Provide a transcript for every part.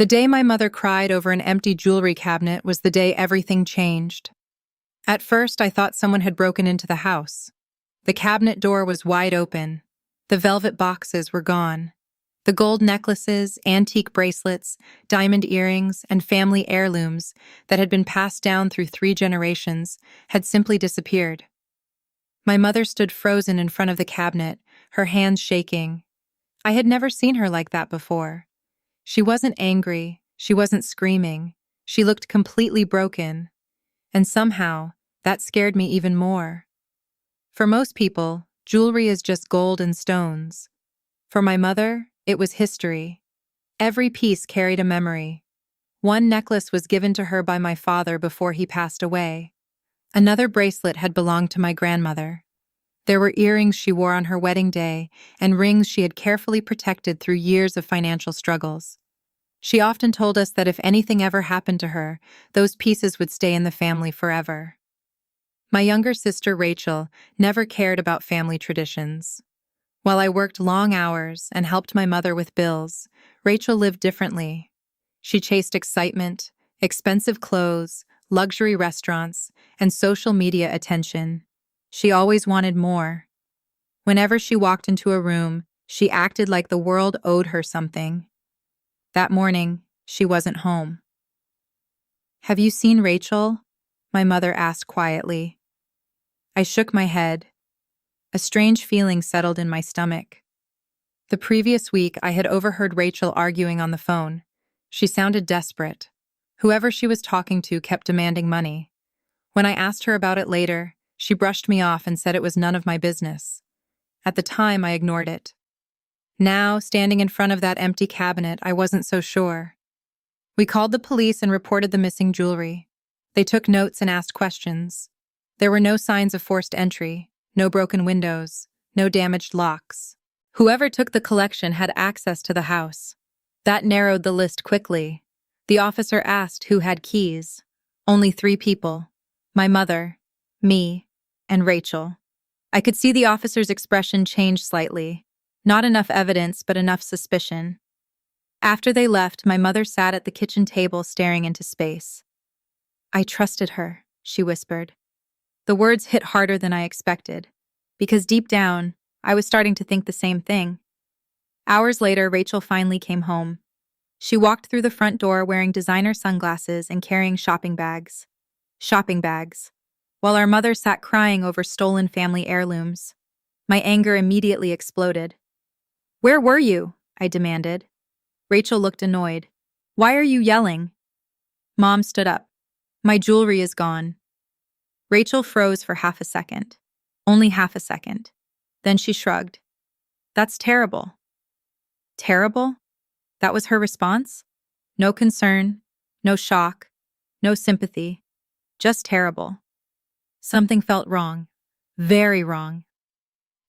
The day my mother cried over an empty jewelry cabinet was the day everything changed. At first, I thought someone had broken into the house. The cabinet door was wide open. The velvet boxes were gone. The gold necklaces, antique bracelets, diamond earrings, and family heirlooms that had been passed down through 3 generations had simply disappeared. My mother stood frozen in front of the cabinet, her hands shaking. I had never seen her like that before. She wasn't angry, she wasn't screaming, she looked completely broken. And somehow, that scared me even more. For most people, jewelry is just gold and stones. For my mother, it was history. Every piece carried a memory. One necklace was given to her by my father before he passed away. Another bracelet had belonged to my grandmother. There were earrings she wore on her wedding day and rings she had carefully protected through years of financial struggles. She often told us that if anything ever happened to her, those pieces would stay in the family forever. My younger sister, Rachel, never cared about family traditions. While I worked long hours and helped my mother with bills, Rachel lived differently. She chased excitement, expensive clothes, luxury restaurants, and social media attention. She always wanted more. Whenever she walked into a room, she acted like the world owed her something. That morning, she wasn't home. "Have you seen Rachel?" my mother asked quietly. I shook my head. A strange feeling settled in my stomach. The previous week, I had overheard Rachel arguing on the phone. She sounded desperate. Whoever she was talking to kept demanding money. When I asked her about it later, she brushed me off and said it was none of my business. At the time, I ignored it. Now, standing in front of that empty cabinet, I wasn't so sure. We called the police and reported the missing jewelry. They took notes and asked questions. There were no signs of forced entry, no broken windows, no damaged locks. Whoever took the collection had access to the house. That narrowed the list quickly. The officer asked who had keys. Only 3 people. My mother, me, and Rachel. I could see the officer's expression change slightly. Not enough evidence, but enough suspicion. After they left, my mother sat at the kitchen table staring into space. "I trusted her," she whispered. The words hit harder than I expected, because deep down, I was starting to think the same thing. Hours later, Rachel finally came home. She walked through the front door wearing designer sunglasses and carrying shopping bags. Shopping bags. While our mother sat crying over stolen family heirlooms. My anger immediately exploded. "Where were you?" I demanded. Rachel looked annoyed. "Why are you yelling?" Mom stood up. "My jewelry is gone." Rachel froze for half a second. Only half a second. Then she shrugged. "That's terrible." Terrible? That was her response? No concern, no shock, no sympathy. Just terrible. Something felt wrong. Very wrong.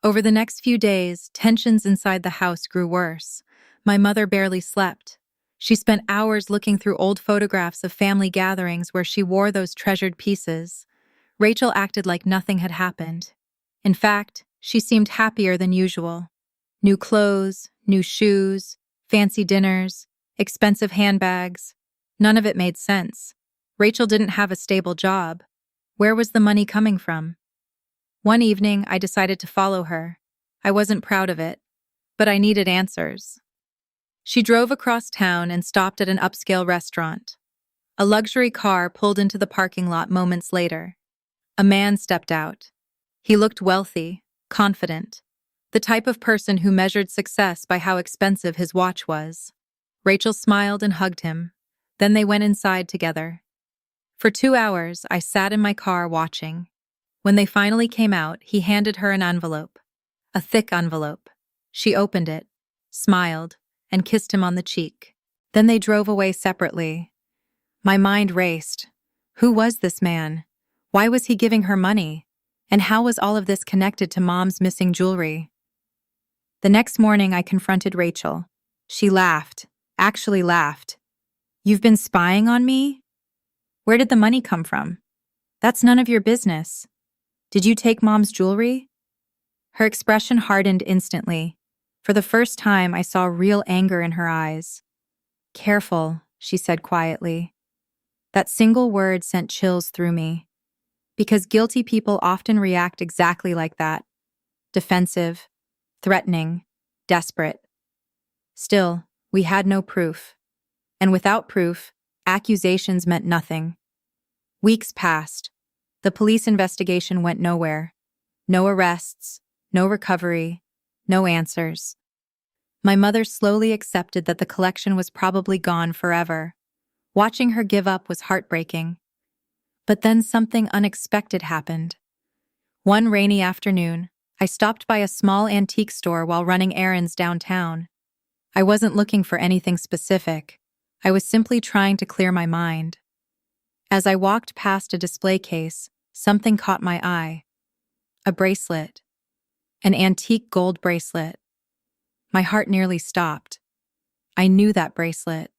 Over the next few days, tensions inside the house grew worse. My mother barely slept. She spent hours looking through old photographs of family gatherings where she wore those treasured pieces. Rachel acted like nothing had happened. In fact, she seemed happier than usual. New clothes, new shoes, fancy dinners, expensive handbags. None of it made sense. Rachel didn't have a stable job. Where was the money coming from? One evening, I decided to follow her. I wasn't proud of it, but I needed answers. She drove across town and stopped at an upscale restaurant. A luxury car pulled into the parking lot moments later. A man stepped out. He looked wealthy, confident, the type of person who measured success by how expensive his watch was. Rachel smiled and hugged him. Then they went inside together. For 2 hours, I sat in my car watching. When they finally came out, he handed her an envelope. A thick envelope. She opened it, smiled, and kissed him on the cheek. Then they drove away separately. My mind raced. Who was this man? Why was he giving her money? And how was all of this connected to Mom's missing jewelry? The next morning, I confronted Rachel. She laughed, actually laughed. "You've been spying on me? Where did the money come from? That's none of your business. Did you take Mom's jewelry?" Her expression hardened instantly. For the first time, I saw real anger in her eyes. "Careful," she said quietly. That single word sent chills through me. Because guilty people often react exactly like that: defensive, threatening, desperate. Still, we had no proof. And without proof, accusations meant nothing. Weeks passed. The police investigation went nowhere. No arrests, no recovery, no answers. My mother slowly accepted that the collection was probably gone forever. Watching her give up was heartbreaking. But then something unexpected happened. One rainy afternoon, I stopped by a small antique store while running errands downtown. I wasn't looking for anything specific. I was simply trying to clear my mind. As I walked past a display case, something caught my eye. A bracelet. An antique gold bracelet. My heart nearly stopped. I knew that bracelet.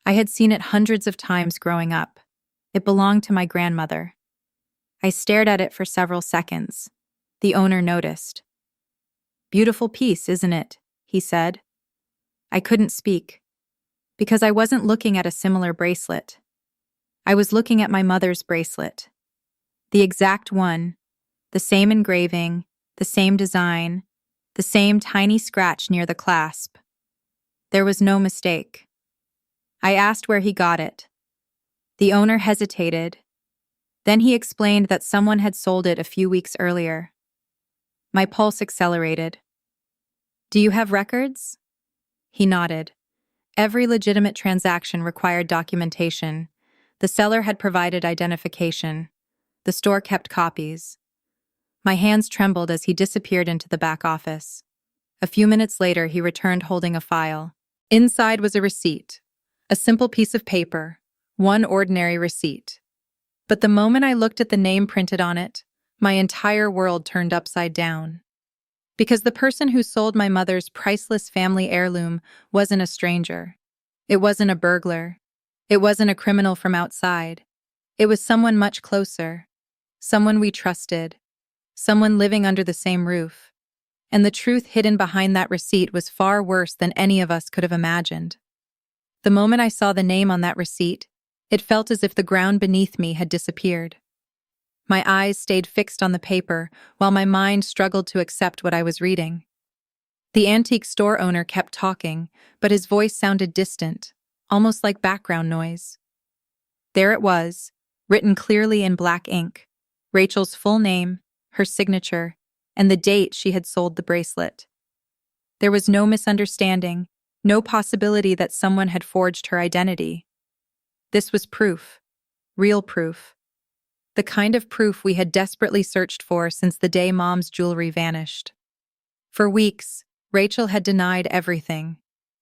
I had seen it hundreds of times growing up. It belonged to my grandmother. I stared at it for several seconds. The owner noticed. "Beautiful piece, isn't it?" he said. I couldn't speak, because I wasn't looking at a similar bracelet. I was looking at my mother's bracelet. The exact one, the same engraving, the same design, the same tiny scratch near the clasp. There was no mistake. I asked where he got it. The owner hesitated. Then he explained that someone had sold it a few weeks earlier. My pulse accelerated. "Do you have records?" He nodded. Every legitimate transaction required documentation. The seller had provided identification. The store kept copies. My hands trembled as he disappeared into the back office. A few minutes later, he returned holding a file. Inside was a receipt. A simple piece of paper. One ordinary receipt. But the moment I looked at the name printed on it, my entire world turned upside down. Because the person who sold my mother's priceless family heirloom wasn't a stranger. It wasn't a burglar. It wasn't a criminal from outside. It was someone much closer. Someone we trusted. Someone living under the same roof. And the truth hidden behind that receipt was far worse than any of us could have imagined. The moment I saw the name on that receipt, it felt as if the ground beneath me had disappeared. My eyes stayed fixed on the paper, while my mind struggled to accept what I was reading. The antique store owner kept talking, but his voice sounded distant, almost like background noise. There it was, written clearly in black ink. Rachel's full name, her signature, and the date she had sold the bracelet. There was no misunderstanding, no possibility that someone had forged her identity. This was proof. Real proof. The kind of proof we had desperately searched for since the day Mom's jewelry vanished. For weeks, Rachel had denied everything.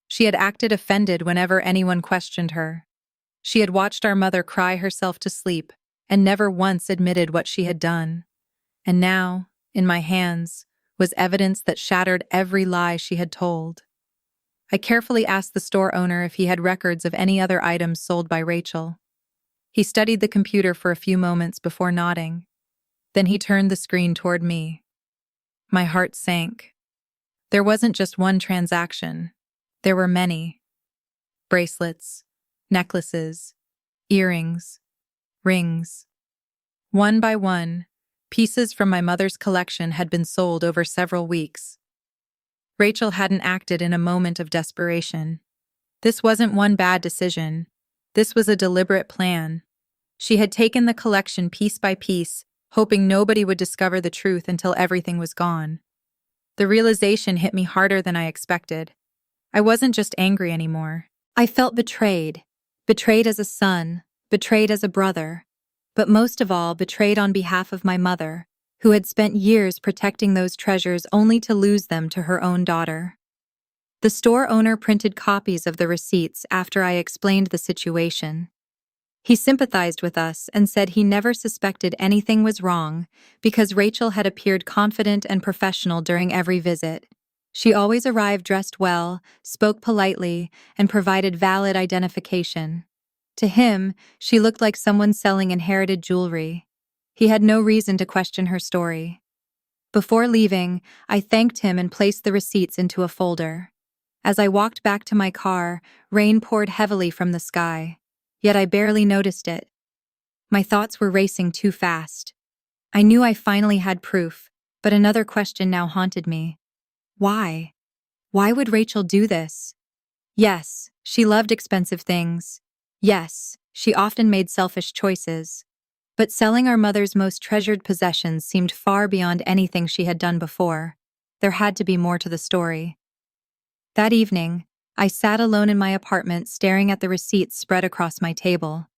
She had acted offended whenever anyone questioned her. She had watched our mother cry herself to sleep and never once admitted what she had done. And now, in my hands, was evidence that shattered every lie she had told. I carefully asked the store owner if he had records of any other items sold by Rachel. He studied the computer for a few moments before nodding. Then he turned the screen toward me. My heart sank. There wasn't just one transaction. There were many. Bracelets, necklaces, earrings, rings. One by one, pieces from my mother's collection had been sold over several weeks. Rachel hadn't acted in a moment of desperation. This wasn't one bad decision. This was a deliberate plan. She had taken the collection piece by piece, hoping nobody would discover the truth until everything was gone. The realization hit me harder than I expected. I wasn't just angry anymore. I felt betrayed. Betrayed as a son, betrayed as a brother, but most of all, betrayed on behalf of my mother, who had spent years protecting those treasures only to lose them to her own daughter. The store owner printed copies of the receipts after I explained the situation. He sympathized with us and said he never suspected anything was wrong because Rachel had appeared confident and professional during every visit. She always arrived dressed well, spoke politely, and provided valid identification. To him, she looked like someone selling inherited jewelry. He had no reason to question her story. Before leaving, I thanked him and placed the receipts into a folder. As I walked back to my car, rain poured heavily from the sky, yet I barely noticed it. My thoughts were racing too fast. I knew I finally had proof, but another question now haunted me. Why? Why would Rachel do this? Yes, she loved expensive things. Yes, she often made selfish choices. But selling our mother's most treasured possessions seemed far beyond anything she had done before. There had to be more to the story. That evening, I sat alone in my apartment staring at the receipts spread across my table.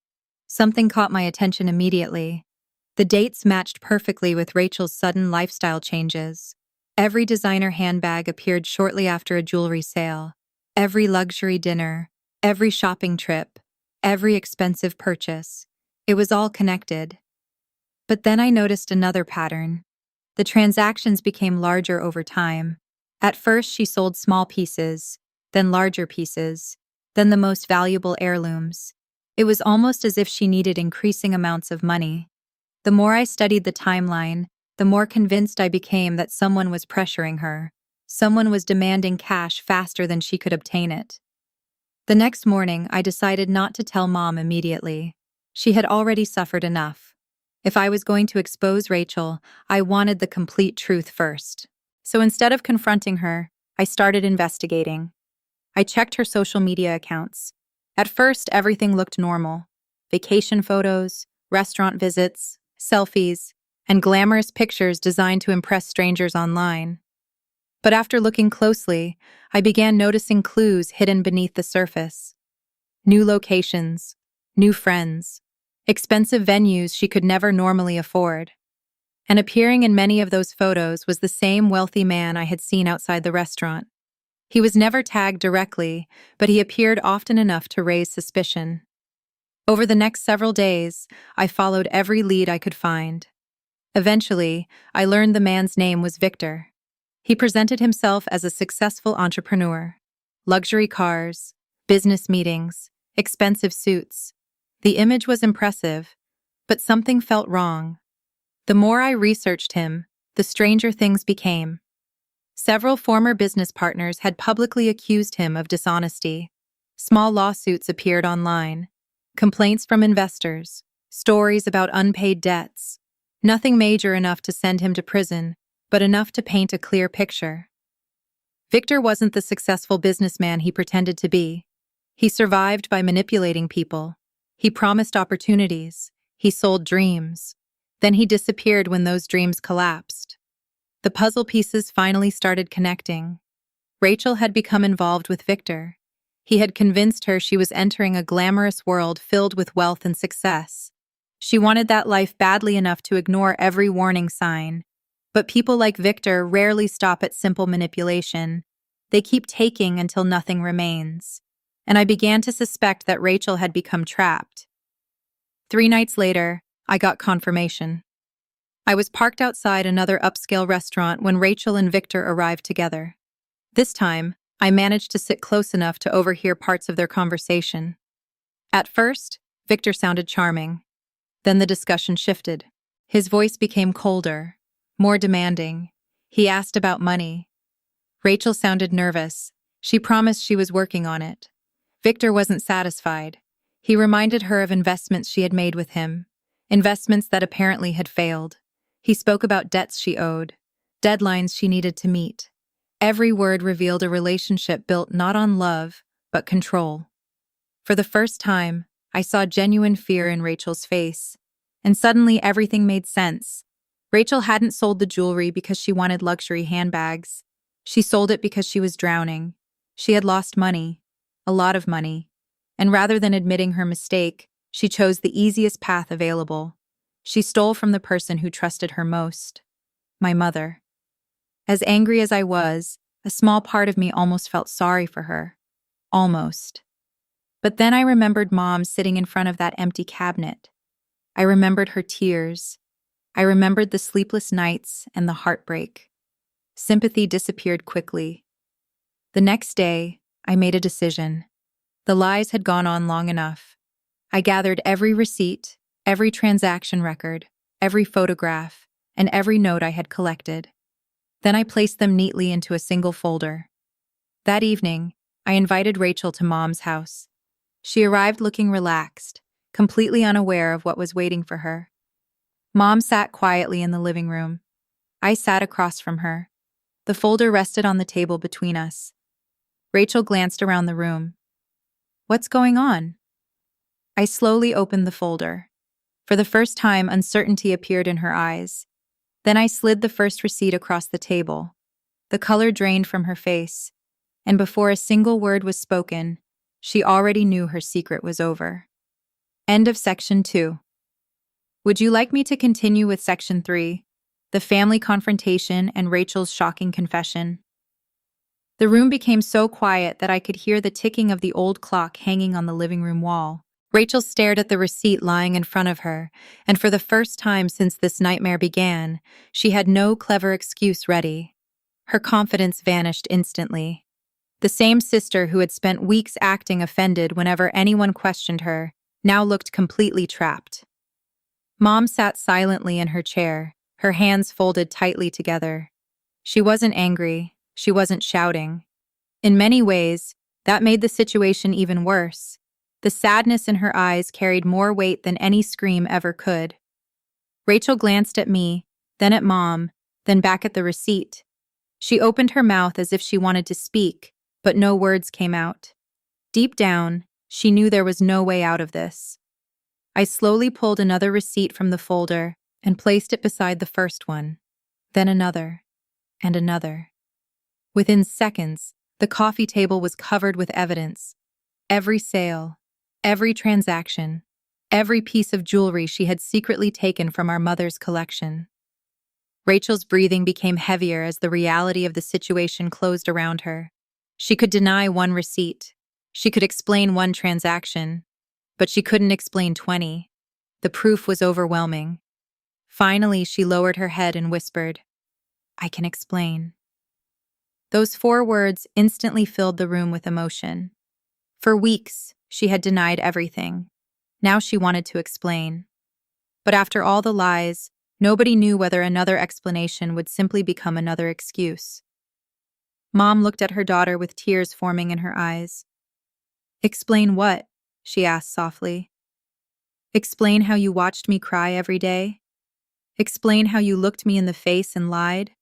Something caught my attention immediately. The dates matched perfectly with Rachel's sudden lifestyle changes. Every designer handbag appeared shortly after a jewelry sale. Every luxury dinner, every shopping trip, every expensive purchase. It was all connected. But then I noticed another pattern. The transactions became larger over time. At first, she sold small pieces, then larger pieces, then the most valuable heirlooms. It was almost as if she needed increasing amounts of money. The more I studied the timeline, the more convinced I became that someone was pressuring her. Someone was demanding cash faster than she could obtain it. The next morning, I decided not to tell Mom immediately. She had already suffered enough. If I was going to expose Rachel, I wanted the complete truth first. So instead of confronting her, I started investigating. I checked her social media accounts. At first, everything looked normal. Vacation photos, restaurant visits, selfies, and glamorous pictures designed to impress strangers online. But after looking closely, I began noticing clues hidden beneath the surface. New locations, new friends, expensive venues she could never normally afford. And appearing in many of those photos was the same wealthy man I had seen outside the restaurant. He was never tagged directly, but he appeared often enough to raise suspicion. Over the next several days, I followed every lead I could find. Eventually, I learned the man's name was Victor. He presented himself as a successful entrepreneur. Luxury cars, business meetings, expensive suits. The image was impressive, but something felt wrong. The more I researched him, the stranger things became. Several former business partners had publicly accused him of dishonesty. Small lawsuits appeared online. Complaints from investors, stories about unpaid debts. Nothing major enough to send him to prison, but enough to paint a clear picture. Victor wasn't the successful businessman he pretended to be. He survived by manipulating people. He promised opportunities. He sold dreams. Then he disappeared when those dreams collapsed. The puzzle pieces finally started connecting. Rachel had become involved with Victor. He had convinced her she was entering a glamorous world filled with wealth and success. She wanted that life badly enough to ignore every warning sign. But people like Victor rarely stop at simple manipulation. They keep taking until nothing remains. And I began to suspect that Rachel had become trapped. 3 nights later, I got confirmation. I was parked outside another upscale restaurant when Rachel and Victor arrived together. This time, I managed to sit close enough to overhear parts of their conversation. At first, Victor sounded charming. Then the discussion shifted. His voice became colder, more demanding. He asked about money. Rachel sounded nervous. She promised she was working on it. Victor wasn't satisfied. He reminded her of investments she had made with him, investments that apparently had failed. He spoke about debts she owed, deadlines she needed to meet. Every word revealed a relationship built not on love, but control. For the first time, I saw genuine fear in Rachel's face, and suddenly everything made sense. Rachel hadn't sold the jewelry because she wanted luxury handbags. She sold it because she was drowning. She had lost money, a lot of money, and rather than admitting her mistake, she chose the easiest path available. She stole from the person who trusted her most, my mother. As angry as I was, a small part of me almost felt sorry for her. Almost. But then I remembered Mom sitting in front of that empty cabinet. I remembered her tears. I remembered the sleepless nights and the heartbreak. Sympathy disappeared quickly. The next day, I made a decision. The lies had gone on long enough. I gathered every receipt, every transaction record, every photograph, and every note I had collected. Then I placed them neatly into a single folder. That evening, I invited Rachel to Mom's house. She arrived looking relaxed, completely unaware of what was waiting for her. Mom sat quietly in the living room. I sat across from her. The folder rested on the table between us. Rachel glanced around the room. "What's going on?" I slowly opened the folder. For the first time, uncertainty appeared in her eyes. Then I slid the first receipt across the table. The color drained from her face, and before a single word was spoken, she already knew her secret was over. End of section 2. Would you like me to continue with section 3, the family confrontation and Rachel's shocking confession? The room became so quiet that I could hear the ticking of the old clock hanging on the living room wall. Rachel stared at the receipt lying in front of her, and for the first time since this nightmare began, she had no clever excuse ready. Her confidence vanished instantly. The same sister who had spent weeks acting offended whenever anyone questioned her now looked completely trapped. Mom sat silently in her chair, her hands folded tightly together. She wasn't angry, she wasn't shouting. In many ways, that made the situation even worse. The sadness in her eyes carried more weight than any scream ever could. Rachel glanced at me, then at Mom, then back at the receipt. She opened her mouth as if she wanted to speak, but no words came out. Deep down, she knew there was no way out of this. I slowly pulled another receipt from the folder and placed it beside the first one, then another, and another. Within seconds, the coffee table was covered with evidence. Every sale, every transaction, every piece of jewelry she had secretly taken from our mother's collection. Rachel's breathing became heavier as the reality of the situation closed around her. She could deny one receipt. She could explain one transaction. But she couldn't explain 20. The proof was overwhelming. Finally, she lowered her head and whispered, "I can explain." Those 4 words instantly filled the room with emotion. For weeks, she had denied everything. Now she wanted to explain. But after all the lies, nobody knew whether another explanation would simply become another excuse. Mom looked at her daughter with tears forming in her eyes. "Explain what?" she asked softly. "Explain how you watched me cry every day? Explain how you looked me in the face and lied?"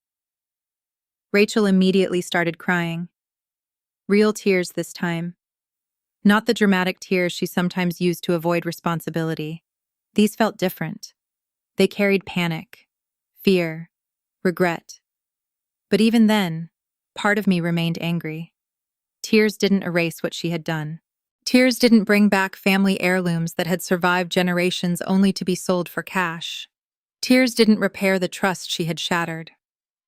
Rachel immediately started crying. Real tears this time. Not the dramatic tears she sometimes used to avoid responsibility. These felt different. They carried panic, fear, regret. But even then, part of me remained angry. Tears didn't erase what she had done. Tears didn't bring back family heirlooms that had survived generations only to be sold for cash. Tears didn't repair the trust she had shattered.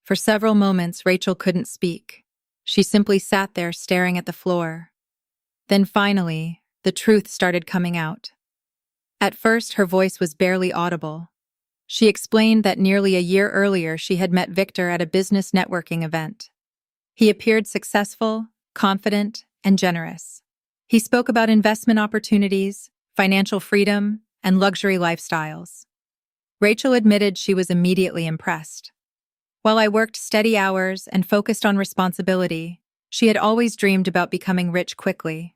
For several moments, Rachel couldn't speak. She simply sat there staring at the floor. Then finally, the truth started coming out. At first, her voice was barely audible. She explained that nearly a year earlier she had met Victor at a business networking event. He appeared successful, confident, and generous. He spoke about investment opportunities, financial freedom, and luxury lifestyles. Rachel admitted she was immediately impressed. While I worked steady hours and focused on responsibility, she had always dreamed about becoming rich quickly.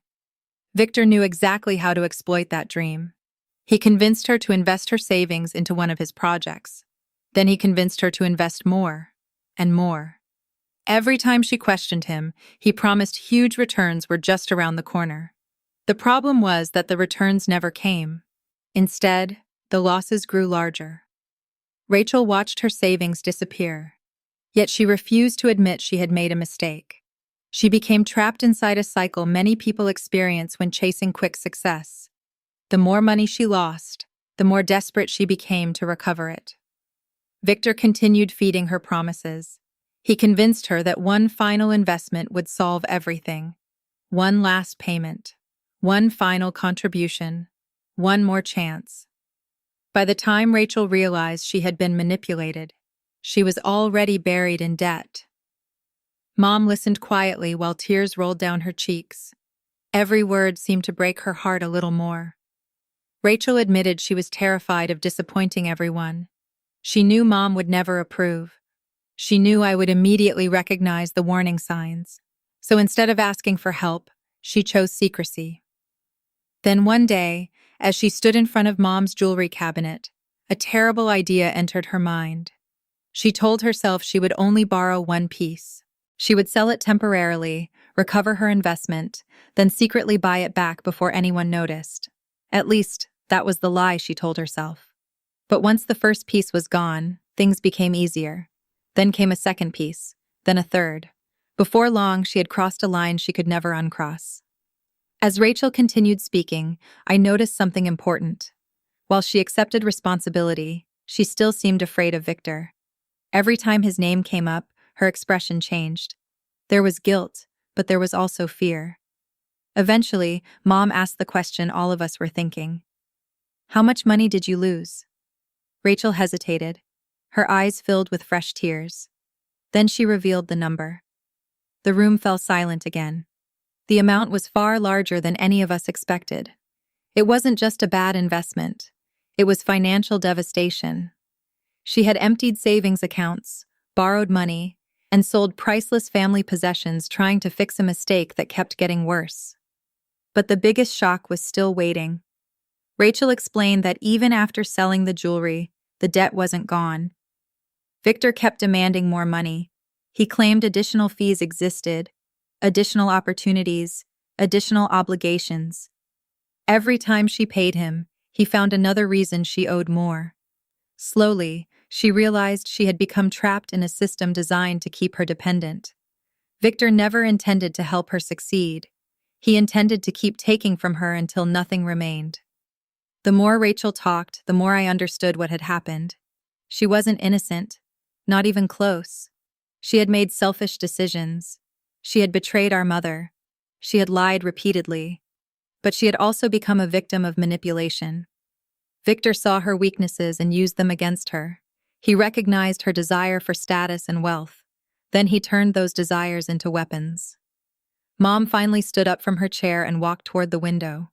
Victor knew exactly how to exploit that dream. He convinced her to invest her savings into one of his projects. Then he convinced her to invest more and more. Every time she questioned him, he promised huge returns were just around the corner. The problem was that the returns never came. Instead, the losses grew larger. Rachel watched her savings disappear, yet she refused to admit she had made a mistake. She became trapped inside a cycle many people experience when chasing quick success. The more money she lost, the more desperate she became to recover it. Victor continued feeding her promises. He convinced her that one final investment would solve everything. One last payment. One final contribution. One more chance. By the time Rachel realized she had been manipulated, she was already buried in debt. Mom listened quietly while tears rolled down her cheeks. Every word seemed to break her heart a little more. Rachel admitted she was terrified of disappointing everyone. She knew Mom would never approve. She knew I would immediately recognize the warning signs. So instead of asking for help, she chose secrecy. Then one day, as she stood in front of Mom's jewelry cabinet, a terrible idea entered her mind. She told herself she would only borrow one piece. She would sell it temporarily, recover her investment, then secretly buy it back before anyone noticed. At least, that was the lie she told herself. But once the first piece was gone, things became easier. Then came a second piece, then a third. Before long, she had crossed a line she could never uncross. As Rachel continued speaking, I noticed something important. While she accepted responsibility, she still seemed afraid of Victor. Every time his name came up, her expression changed. There was guilt, but there was also fear. Eventually, Mom asked the question all of us were thinking. "How much money did you lose?" Rachel hesitated, her eyes filled with fresh tears. Then she revealed the number. The room fell silent again. The amount was far larger than any of us expected. It wasn't just a bad investment. It was financial devastation. She had emptied savings accounts, borrowed money, and sold priceless family possessions trying to fix a mistake that kept getting worse. But the biggest shock was still waiting. Rachel explained that even after selling the jewelry, the debt wasn't gone. Victor kept demanding more money. He claimed additional fees existed, additional opportunities, additional obligations. Every time she paid him, he found another reason she owed more. Slowly, she realized she had become trapped in a system designed to keep her dependent. Victor never intended to help her succeed. He intended to keep taking from her until nothing remained. The more Rachel talked, the more I understood what had happened. She wasn't innocent, not even close. She had made selfish decisions. She had betrayed our mother. She had lied repeatedly. But she had also become a victim of manipulation. Victor saw her weaknesses and used them against her. He recognized her desire for status and wealth. Then he turned those desires into weapons. Mom finally stood up from her chair and walked toward the window.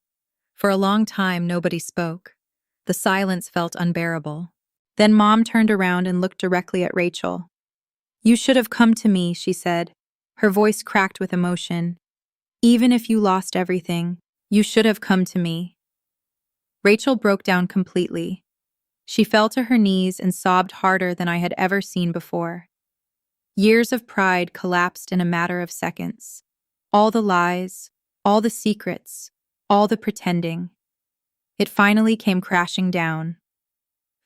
For a long time, nobody spoke. The silence felt unbearable. Then Mom turned around and looked directly at Rachel. "You should have come to me," she said. Her voice cracked with emotion. "Even if you lost everything, you should have come to me." Rachel broke down completely. She fell to her knees and sobbed harder than I had ever seen before. Years of pride collapsed in a matter of seconds. All the lies, all the secrets, all the pretending. It finally came crashing down.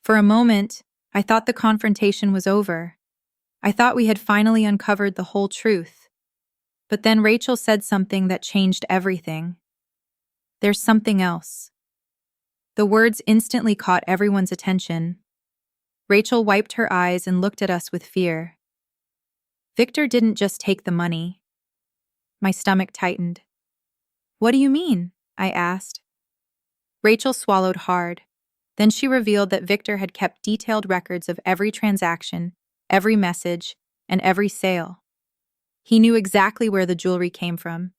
For a moment, I thought the confrontation was over. I thought we had finally uncovered the whole truth. But then Rachel said something that changed everything. "There's something else." The words instantly caught everyone's attention. Rachel wiped her eyes and looked at us with fear. "Victor didn't just take the money." My stomach tightened. "What do you mean?" I asked. Rachel swallowed hard. Then she revealed that Victor had kept detailed records of every transaction, every message, and every sale. He knew exactly where the jewelry came from.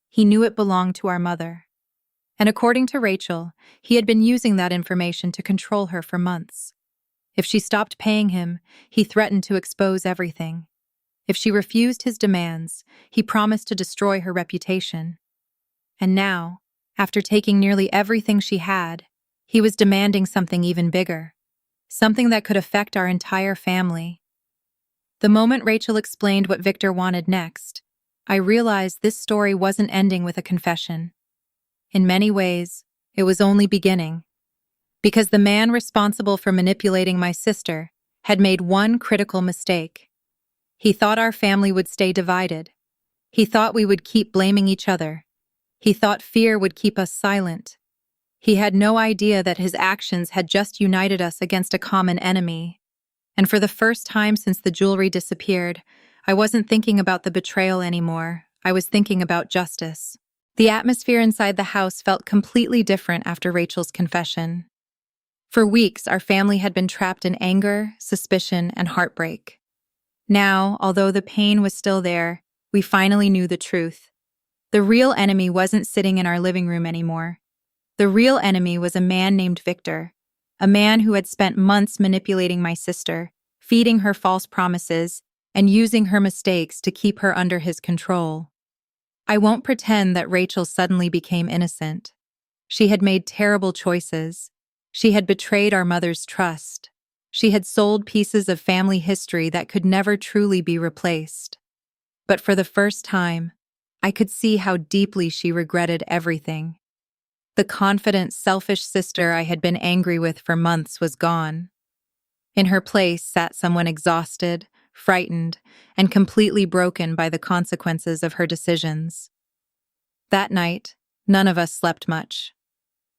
He knew it belonged to our mother. And according to Rachel, he had been using that information to control her for months. If she stopped paying him, he threatened to expose everything. If she refused his demands, he promised to destroy her reputation. And now, after taking nearly everything she had, he was demanding something even bigger, something that could affect our entire family. The moment Rachel explained what Victor wanted next, I realized this story wasn't ending with a confession. In many ways, it was only beginning. Because the man responsible for manipulating my sister had made one critical mistake. He thought our family would stay divided. He thought we would keep blaming each other. He thought fear would keep us silent. He had no idea that his actions had just united us against a common enemy. And for the first time since the jewelry disappeared, I wasn't thinking about the betrayal anymore. I was thinking about justice. The atmosphere inside the house felt completely different after Rachel's confession. For weeks, our family had been trapped in anger, suspicion, and heartbreak. Now, although the pain was still there, we finally knew the truth. The real enemy wasn't sitting in our living room anymore. The real enemy was a man named Victor, a man who had spent months manipulating my sister, feeding her false promises, and using her mistakes to keep her under his control. I won't pretend that Rachel suddenly became innocent. She had made terrible choices. She had betrayed our mother's trust. She had sold pieces of family history that could never truly be replaced. But for the first time, I could see how deeply she regretted everything. The confident, selfish sister I had been angry with for months was gone. In her place sat someone exhausted, frightened, and completely broken by the consequences of her decisions. That night, none of us slept much.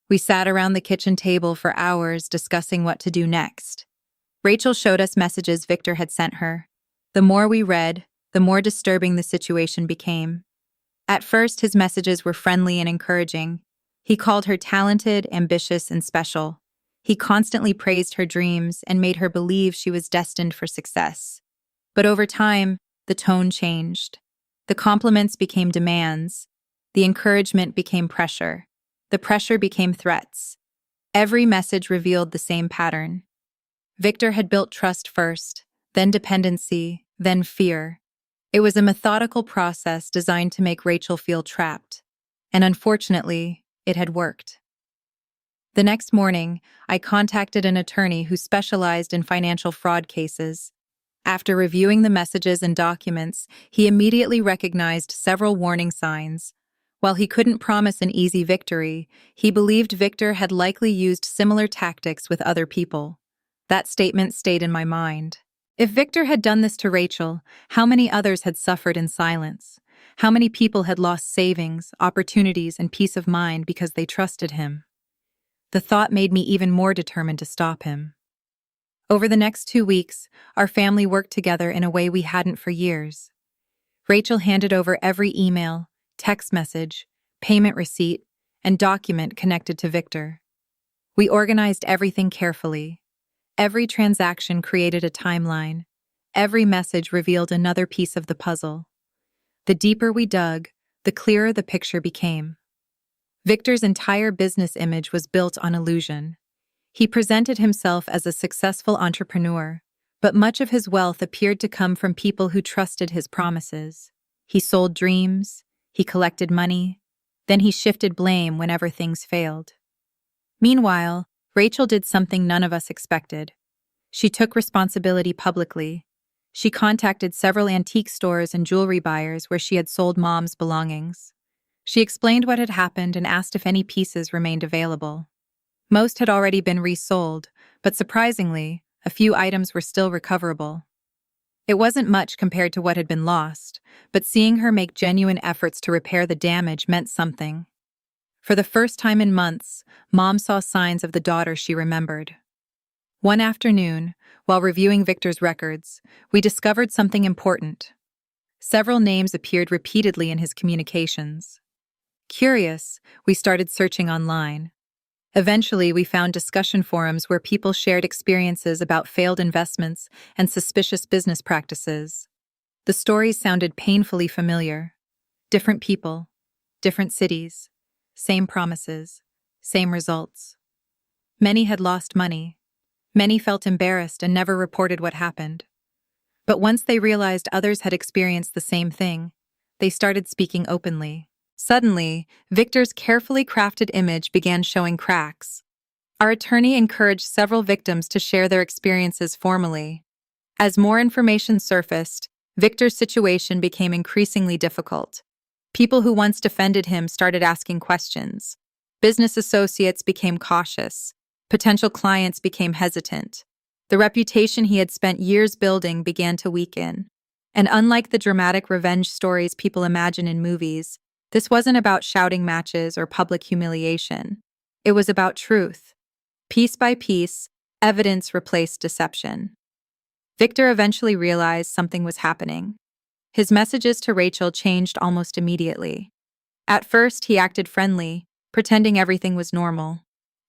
We sat around the kitchen table for hours discussing what to do next. Rachel showed us messages Victor had sent her. The more we read, the more disturbing the situation became. At first, his messages were friendly and encouraging. He called her talented, ambitious, and special. He constantly praised her dreams and made her believe she was destined for success. But over time, the tone changed. The compliments became demands. The encouragement became pressure. The pressure became threats. Every message revealed the same pattern. Victor had built trust first, then dependency, then fear. It was a methodical process designed to make Rachel feel trapped. And unfortunately, it had worked. The next morning, I contacted an attorney who specialized in financial fraud cases. After reviewing the messages and documents, he immediately recognized several warning signs. While he couldn't promise an easy victory, he believed Victor had likely used similar tactics with other people. That statement stayed in my mind. If Victor had done this to Rachel, how many others had suffered in silence? How many people had lost savings, opportunities, and peace of mind because they trusted him? The thought made me even more determined to stop him. Over the next 2 weeks, our family worked together in a way we hadn't for years. Rachel handed over every email, text message, payment receipt, and document connected to Victor. We organized everything carefully. Every transaction created a timeline. Every message revealed another piece of the puzzle. The deeper we dug, the clearer the picture became. Victor's entire business image was built on illusion. He presented himself as a successful entrepreneur, but much of his wealth appeared to come from people who trusted his promises. He sold dreams, he collected money, then he shifted blame whenever things failed. Meanwhile, Rachel did something none of us expected. She took responsibility publicly. She contacted several antique stores and jewelry buyers where she had sold Mom's belongings. She explained what had happened and asked if any pieces remained available. Most had already been resold, but surprisingly, a few items were still recoverable. It wasn't much compared to what had been lost, but seeing her make genuine efforts to repair the damage meant something. For the first time in months, Mom saw signs of the daughter she remembered. One afternoon, while reviewing Victor's records, we discovered something important. Several names appeared repeatedly in his communications. Curious, we started searching online. Eventually, we found discussion forums where people shared experiences about failed investments and suspicious business practices. The stories sounded painfully familiar. Different people, different cities, same promises, same results. Many had lost money. Many felt embarrassed and never reported what happened. But once they realized others had experienced the same thing, they started speaking openly. Suddenly, Victor's carefully crafted image began showing cracks. Our attorney encouraged several victims to share their experiences formally. As more information surfaced, Victor's situation became increasingly difficult. People who once defended him started asking questions. Business associates became cautious. Potential clients became hesitant. The reputation he had spent years building began to weaken. And unlike the dramatic revenge stories people imagine in movies, this wasn't about shouting matches or public humiliation. It was about truth. Piece by piece, evidence replaced deception. Victor eventually realized something was happening. His messages to Rachel changed almost immediately. At first, he acted friendly, pretending everything was normal.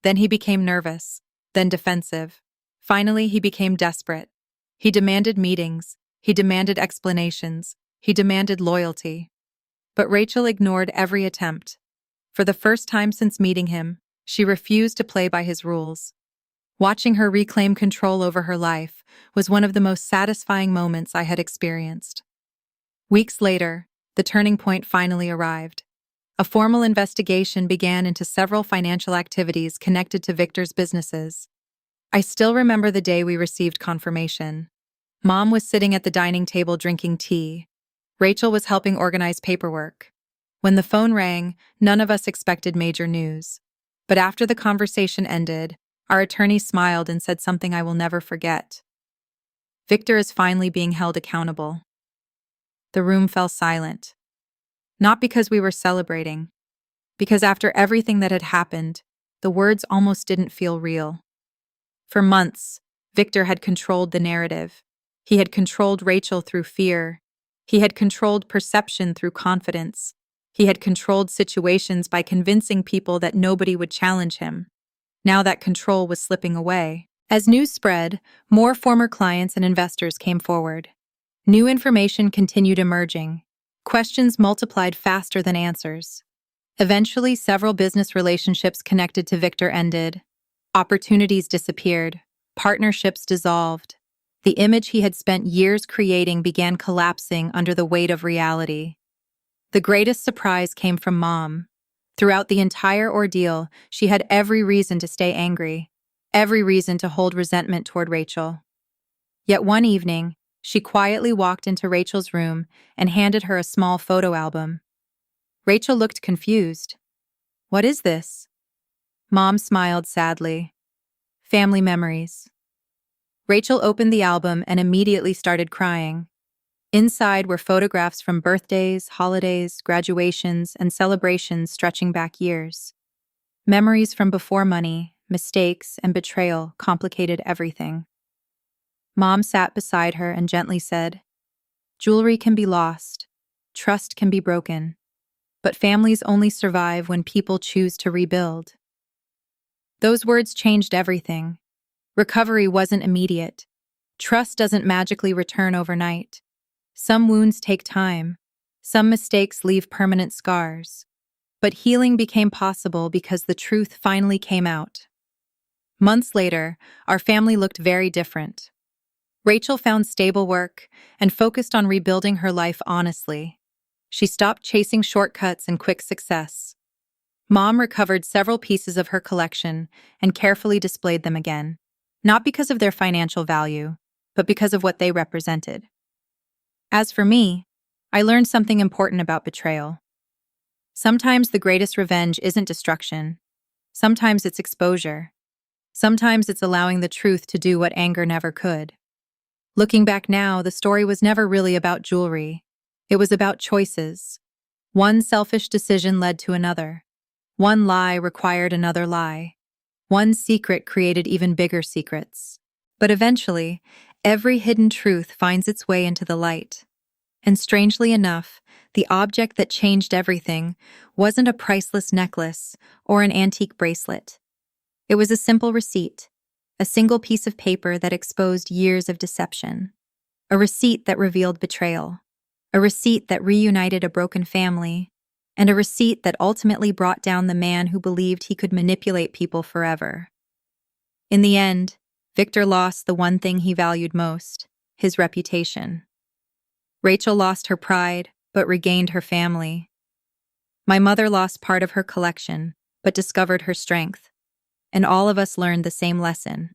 Then he became nervous, then defensive. Finally, he became desperate. He demanded meetings. He demanded explanations. He demanded loyalty. But Rachel ignored every attempt. For the first time since meeting him, she refused to play by his rules. Watching her reclaim control over her life was one of the most satisfying moments I had experienced. Weeks later, The turning point finally arrived. A formal investigation began into several financial activities connected to Victor's businesses. I still remember the day we received confirmation. Mom was sitting at the dining table drinking tea. Rachel was helping organize paperwork. When the phone rang, none of us expected major news. But after the conversation ended, our attorney smiled and said something I will never forget. Victor is finally being held accountable. The room fell silent. Not because we were celebrating, because after everything that had happened, the words almost didn't feel real. For months, Victor had controlled the narrative. He had controlled Rachel through fear. He had controlled perception through confidence. He had controlled situations by convincing people that nobody would challenge him. Now that control was slipping away. As news spread, more former clients and investors came forward. New information continued emerging. Questions multiplied faster than answers. Eventually, several business relationships connected to Victor ended. Opportunities disappeared. Partnerships dissolved. The image he had spent years creating began collapsing under the weight of reality. The greatest surprise came from Mom. Throughout the entire ordeal, she had every reason to stay angry, every reason to hold resentment toward Rachel. Yet one evening, she quietly walked into Rachel's room and handed her a small photo album. Rachel looked confused. "What is this?" Mom smiled sadly. "Family memories." Rachel opened the album and immediately started crying. Inside were photographs from birthdays, holidays, graduations, and celebrations stretching back years. Memories from before money, mistakes, and betrayal complicated everything. Mom sat beside her and gently said, "Jewelry can be lost, trust can be broken, but families only survive when people choose to rebuild." Those words changed everything. Recovery wasn't immediate. Trust doesn't magically return overnight. Some wounds take time. Some mistakes leave permanent scars. But healing became possible because the truth finally came out. Months later, our family looked very different. Rachel found stable work and focused on rebuilding her life honestly. She stopped chasing shortcuts and quick success. Mom recovered several pieces of her collection and carefully displayed them again, not because of their financial value, but because of what they represented. As for me, I learned something important about betrayal. Sometimes the greatest revenge isn't destruction. Sometimes it's exposure. Sometimes it's allowing the truth to do what anger never could. Looking back now, the story was never really about jewelry. It was about choices. One selfish decision led to another. One lie required another lie. One secret created even bigger secrets. But eventually, every hidden truth finds its way into the light. And strangely enough, the object that changed everything wasn't a priceless necklace or an antique bracelet. It was a simple receipt, a single piece of paper that exposed years of deception. A receipt that revealed betrayal. A receipt that reunited a broken family. And a receipt that ultimately brought down the man who believed he could manipulate people forever. In the end, Victor lost the one thing he valued most, his reputation. Rachel lost her pride, but regained her family. My mother lost part of her collection, but discovered her strength. And all of us learned the same lesson.